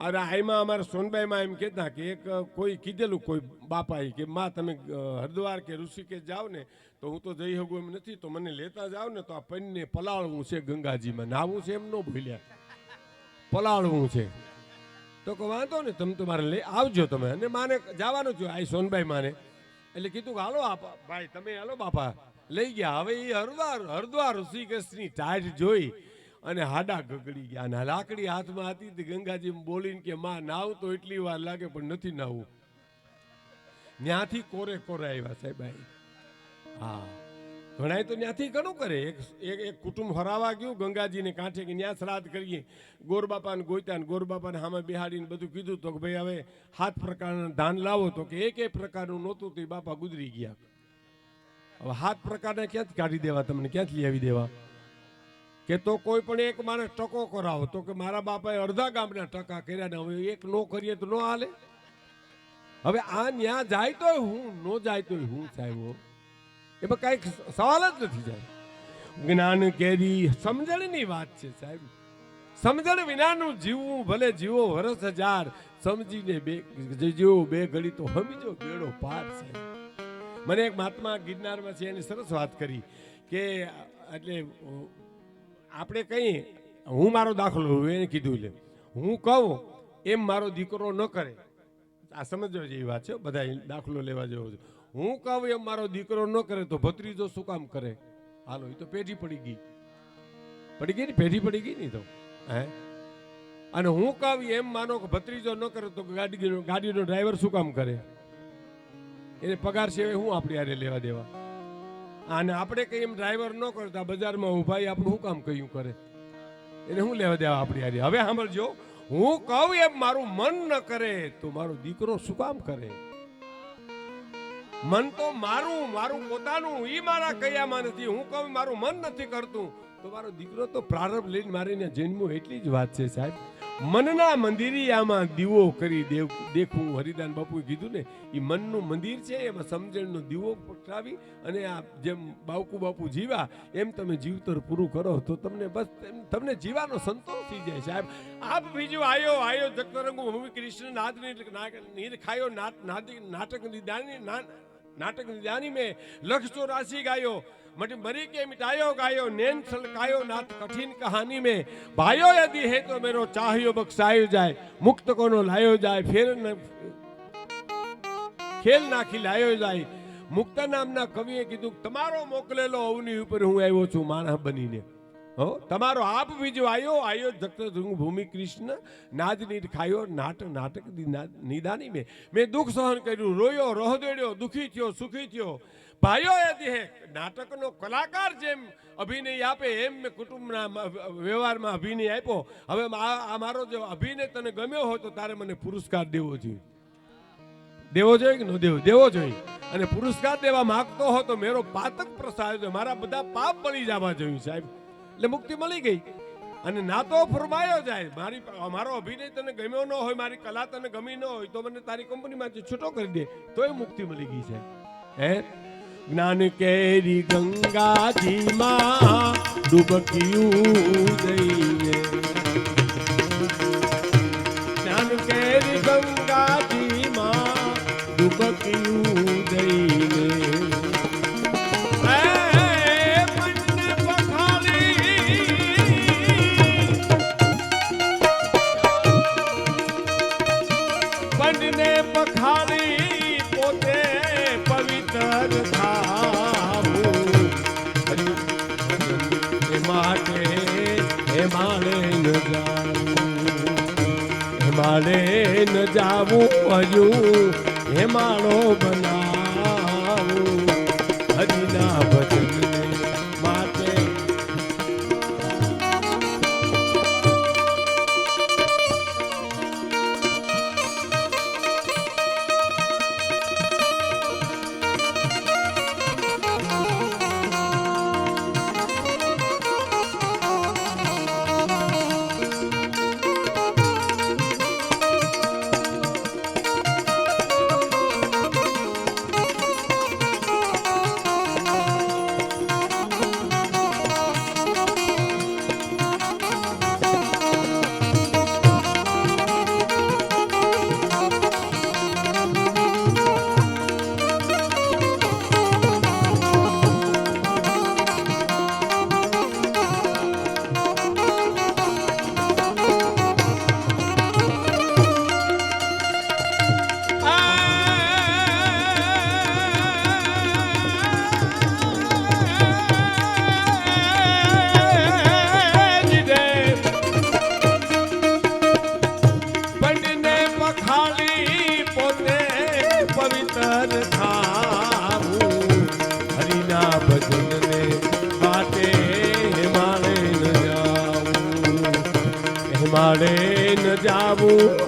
અરે આમાં અમારા સોનબાઈમાં એમ કહેતા કે એક કોઈ કીધેલું કોઈ બાપાએ કે માં તમે હરિદ્વાર કે ઋષિકેશ જાઓ ને તો હું તો જઈ શકું એમ નથી, તો મને લેતા જાઓ ને તો આ પૈનને પલાળવું છે ગંગાજીમાં, નાવું છે એમ ન ભૂલ્યા, પલાળવું છે. તો કે વાંધો ને તમે તમારે લઈ આવજો તમે. અને માને જવાનું થયું આ સોનબાઈ માને, એટલે કીધું કે હાલો ભાઈ તમે હાલો બાપા, લઈ ગયા. હવે એ હરિદ્વાર ઋષિકેશની ટાઈટ જોઈ અને હાડા ગગડી ગયા. અને લાકડી હાથમાં હતી ગંગાજી બોલીને કે માં નાવ તો એટલી વાર લાગે પણ નથી નાવું. ત્યાંથી કોરે આવ્યા સાહેબ. હા ઘણા તો ત્યાંથી ઘણું કરે. એક કુટુંબ હરાવા ગયું ગંગાજીને કાંઠે કે ત્યાં શ્રાદ્ધ કરીએ, ગોરબાપાને ગોઈતા ને ગોરબાપાને સામે બિહાડીને બધું કીધું તો કે ભાઈ હવે 7 પ્રકારના ધાન લાવો, તો કે એક પ્રકારનું નહોતું તો એ બાપા ગુજરી ગયા. હવે 7 પ્રકારના ક્યાંથી કાઢી દેવા, તમને ક્યાંથી આવી દેવા? કે તો કોઈ પણ એક માણસ ટકો કરાવો, તો કે મારા બાપાએ અડધા ગામના ટકા કર્યા ને હવે એક નો કરીએ તો નો હાલે. હવે આ ન્યા જાય તો હું, નો જાય તો હું સાહેબ, એમાં કઈ સવાલ જ નથી. જાય જ્ઞાન કેરી સમજણની વાત છે સાહેબ. સમજણ વિનાનું જીવવું ભલે જીવો વર્ષ 1000, સમજીને જીવો 2 ઘડી તો સમજો બેડો પાર છે. મને એક મહાત્મા ગિરનારમાં છે એની સરસ વાત કરી કે એટલે આપણે કહીએ હું મારો દાખલો એને કીધું એટલે હું કહું એમ મારો દીકરો ન કરે. આ સમજવા જેવી વાત છે, બધા દાખલો લેવા જેવો છે. હું કહું એમ મારો દીકરો ન કરે તો ભત્રીજો શું કામ કરે? હાલો એ તો પેઢી પડી ગઈ ને, પેઢી પડી ગઈ નહીં તો હે. અને હું કહું એમ માનો કે ભત્રીજો ન કરે તો ગાડીનો ડ્રાઈવર શું કામ કરે? એને પગાર સિવાય હું આપણી હારે લેવા દેવા? અને આપણે કઈ એમ ડ્રાઈવર ન કરતા બજારમાં ઉભા આપણું શું કામ કયું કરે? એને શું લેવા દેવા આપણી હારે? હવે સાંભળજો, હું કહું એમ મારું મન ન કરે તો મારો દીકરો શું કામ કરે? મન તો મારું પોતાનું, ઈ મારા કયામાં નથી. હું કહું મારું મન નથી કરતું તો મારો દીકરો તો પ્રારંભ લઈને મારીને જન્મો. એટલી જ વાત છે સાહેબ. મનના મંદિરિયામાં દીવો કરી દેખું, હરિદાન બાપુએ કીધું ને, એ મનનું મંદિર છે, એમાં સમજણનો દીવો પકડાવી અને આ જેમ બાપુ જીવા એમ તમે જીવતર પૂરું કરો તો તમને બસ તમને જીવાનો સંતોષ થઈ જાય સાહેબ. આપ બીજું આયો જગતરંગુ ભૂમિ કૃષ્ણ નાદ ખાયો નાટક નિદાની મેં 184 ગાયો मरी के मिटायो गायो नैन छलकायो नाथ कठिन कहानी में भाइयों यदि है तो मेरो चाहियो बख्शायो जाए मुक्त कोनो लायो जाए खेल ना खिलायो जाए. मुक्त नामना कविए कीधुं तमारो मोकलेलो अवनी ઉપર હું આવ્યો છું માણસ બનીને. હો તમારો આપ બીજો આયો જગત ભૂમિ કૃષ્ણ નાદની ખાયો નાટક નિદાની મેં દુઃખ સહન કર્યું, રોયો રહદેડ્યો, દુખી થયો, સુખી થયો. ભાઈઓ યદી હે નાટકનો કલાકાર જેમ અભિનય આપે એમ મેં કુટુંબના વ્યવહારમાં અભિનય આપ્યો. હવે આ મારો જો અભિનય તને ગમ્યો હોય તો તારે મને પુરસ્કાર દેવો જોઈએ. દેવો જોઈએ કે ન દેવો જોઈએ. અને પુરસ્કાર દેવા માંગતો હો તો મેરો પાતક પ્રસાદ, મારા બધા પાપ બળી જવા જોઈએ સાહેબ. એટલે મુક્તિ મળી ગઈ. અને ના તો ફરમાયો જાય, મારો અભિનય તને ગમ્યો ન હોય, મારી કલા તને ગમી ન હોય તો મને તારી કંપનીમાંથી છૂટો કરી દે તોય મુક્તિ મળી ગઈ સાહેબ. હે જ્ઞાન કેરી ગંગાજી માં ડૂબકિયું જઈએ, જ્ઞાન કેરી ગંગાજી માં ડૂબકિયું જઈએ. પંડને પખાડી પોતે પવિત્ર હિમાલય ન જાવું હજુ હિમાળો બનાવું હરિના ભજનને માટે.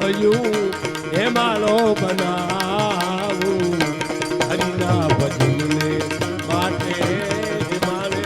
હયું હે માળો બનાવું હરિના ભજનને માટે મારે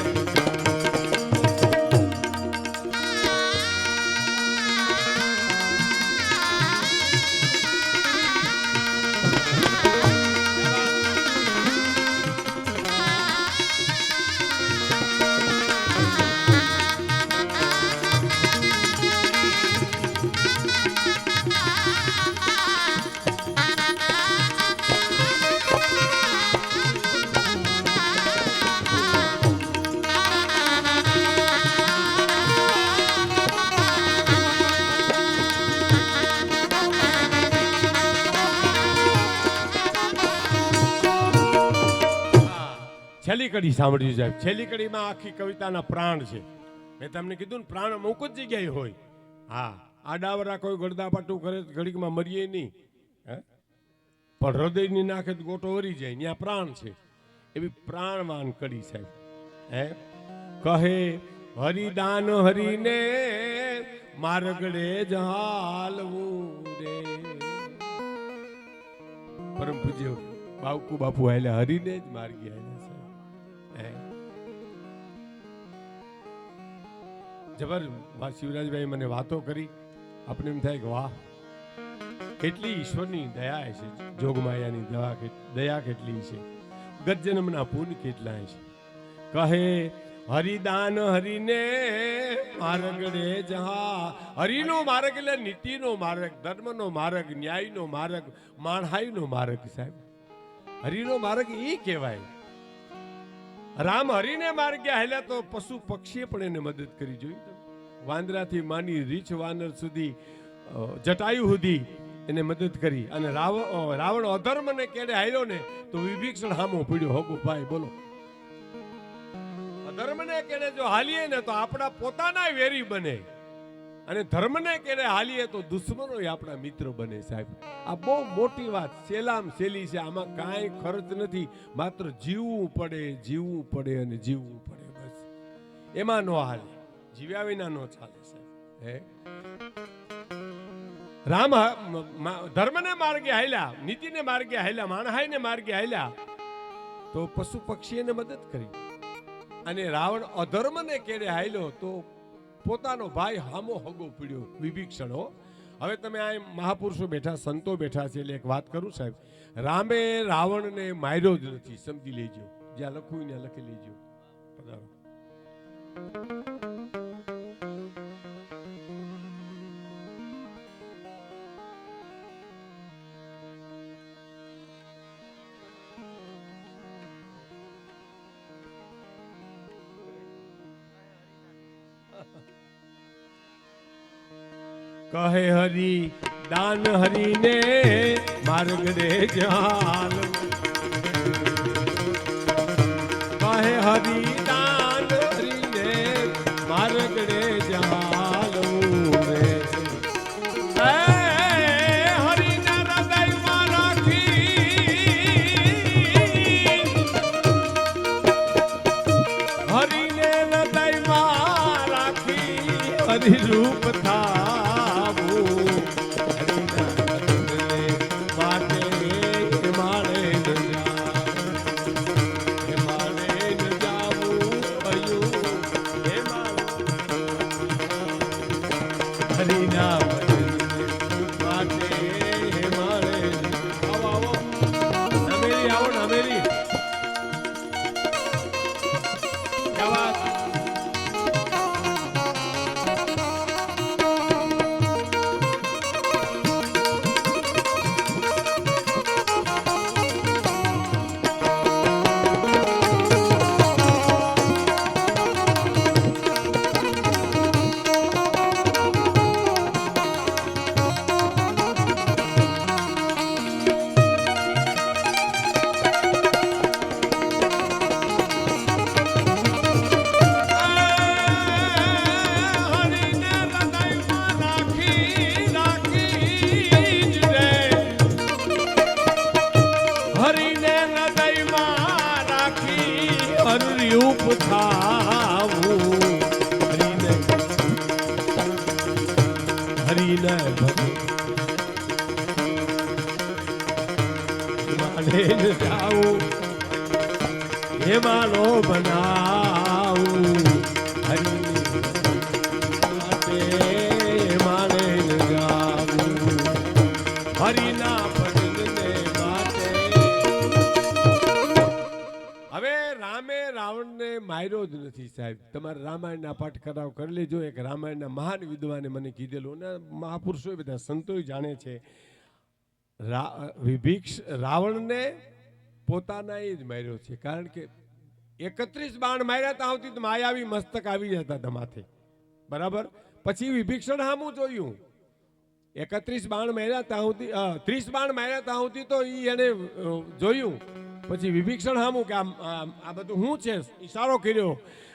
છેલ્લી કડી સાંભળ્યું સાહેબ. છેલ્લી કડીમાં આખી કવિતાના પ્રાણ છે. મેં તમને કીધું ને પ્રાણ અમુક જ જગ્યાએ હોય. હા, આડાવરા કોઈ ગળદાપાટું કરે ઘડીકમાં મરીએ નહીં, પણ હૃદયની નાખે તો ગોટો વરી જાય, ત્યાં પ્રાણ છે. એવી પ્રાણવાન કડી સાહેબ. હે કહે હરિદાન હરિને મારગડે જહાલવું રે. પરમ પૂજ્ય બાવકુ બાપુ આયલા હરિને જ માર્ગી આયલા. જબર શિવરાજભાઈ મને વાતો કરી, આપણે એમ થાય કે વાહ કેટલી ઈશ્વરની દયા છે, જોગમાયાની દયા કેટલી છે, ગજ્જન્મના પુન કેટલા છે. કહે હરિદાન હરિને માર્ગડે જહા. હરિનો માર્ગ એટલે નીતિનો માર્ગ, ધર્મનો માર્ગ, ન્યાયનો માર્ગ, માણહાઈનો માર્ગ સાહેબ. હરિનો માર્ગ એ કહેવાય. રામ હરિને માર્ગે હાલ્યા તો પશુ પક્ષીએ પણ એને મદદ કરી. જોઈ વાંદરાથી માંડી રીછ વાનર સુધી, જટાયુ સુધી એને મદદ કરી. અને રાવણ અધર્મને કેડે હાલ્યો ને તો વિભીષણ હામો પડ્યો. હોગો ભાઈ બોલો, અધર્મને કેડે જો હાલીએ ને તો આપણા પોતાના વેરી બને, અને ધર્મને કેડે હાલીએ તો દુશ્મનો આપણા મિત્ર બને સાહેબ. આ બહુ મોટી વાત, સેલામ સેલી છે. આમાં કાંઈ ખર્ચ નથી, માત્ર જીવવું પડે, જીવવું પડે અને જીવવું પડે, બસ. એમાં નો હાલે, જીવ્યા વિના નો ચાલે સાહેબ. હે રામ ધર્મને માર્ગે હાલ્યા, નીતિને માર્ગે હાલ્યા, માણહાઈને માર્ગે હાલ્યા તો પશુ પક્ષીને મદદ કરી. અને રાવણ અધર્મને કેડે હાલ્યો તો પોતાનો ભાઈ હામો હગો પીડ્યો, વિભીષણો. હવે તમે આ મહાપુરુષો બેઠા, સંતો બેઠા છે, એટલે એક વાત કરું સાહેબ. રામે રાવણને માર્યો જ નથી, સમજી લેજો. જ્યાં લખવું ત્યાં લખી લેજો. પધારો. કહે હરિ દાન હરિને માર્ગડે જાલ. કહે હરિ દાન હરિને માર્ગડે જાલ રે. હરિના હૃદયમાં રાખી, હરિને હૃદયમાં રાખી હરિરૂપ થા. માને ન જાવું એમાં નો બનાવું હરી માટે માને ન જાવું હરિના ભજનને માટે. હવે રામે રાવણને માર્યો જ નથી સાહેબ. તમારે રામાયણના પાઠ કરાવ કરી લેજો. એક રામાયણના મહાન વિદ્વાને મને કીધેલું અને મહાપુરુષો બધા સંતોય જાણે છે. રાવણને પોતાના જ માર્યો છે. કારણ કે 31 બાણ માર્યા હતા આવતી તો માયાવી મસ્તક આવી જતા હતા માથે, બરાબર. પછી વિભીષણ સામું જોયું. 31 બાણ માર્યા હતા આવતી 30 બાણ માર્યા હતા આવતી તો એને જોયું. પછી વિભીષણ સામું કે આ બધું શું છે, ઈશારો કર્યો.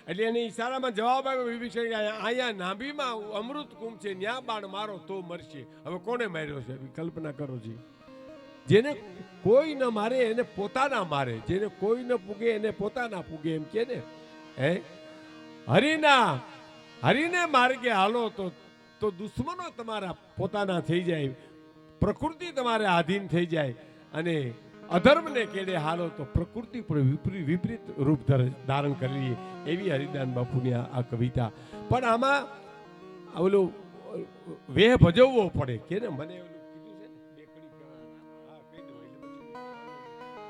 એટલે એને ઈશારામાં જવાબ આવ્યો વિભીષણ, અહીંયા નાભીમાં અમૃત કુંભ છે, ન્યા બાણ મારો તો મરશે. હવે કોને માર્યો છે કલ્પના કરો જી. જેને કોઈ ન મારે એને પોતાના મારે, જેને કોઈ ન પૂગે એને પોતાના પૂગે, એમ કે ને. હે હરિને માર્ગે હાલો તો દુશ્મનો તમારા પોતાના થઈ જાય, પ્રકૃતિ તમારે આધીન થઈ જાય, અને અધર્મને કેડે હાલો તો પ્રકૃતિ પણ વિપરીત રૂપ ધારણ કરી લે. એવી હરિદાન બાપુની આ કવિતા. પણ આમાં ઓલું વેહ ભજવવો પડે કે ને. મને ઓલું કીધું છે ને, બે કડી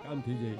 કામ થઈ જાય.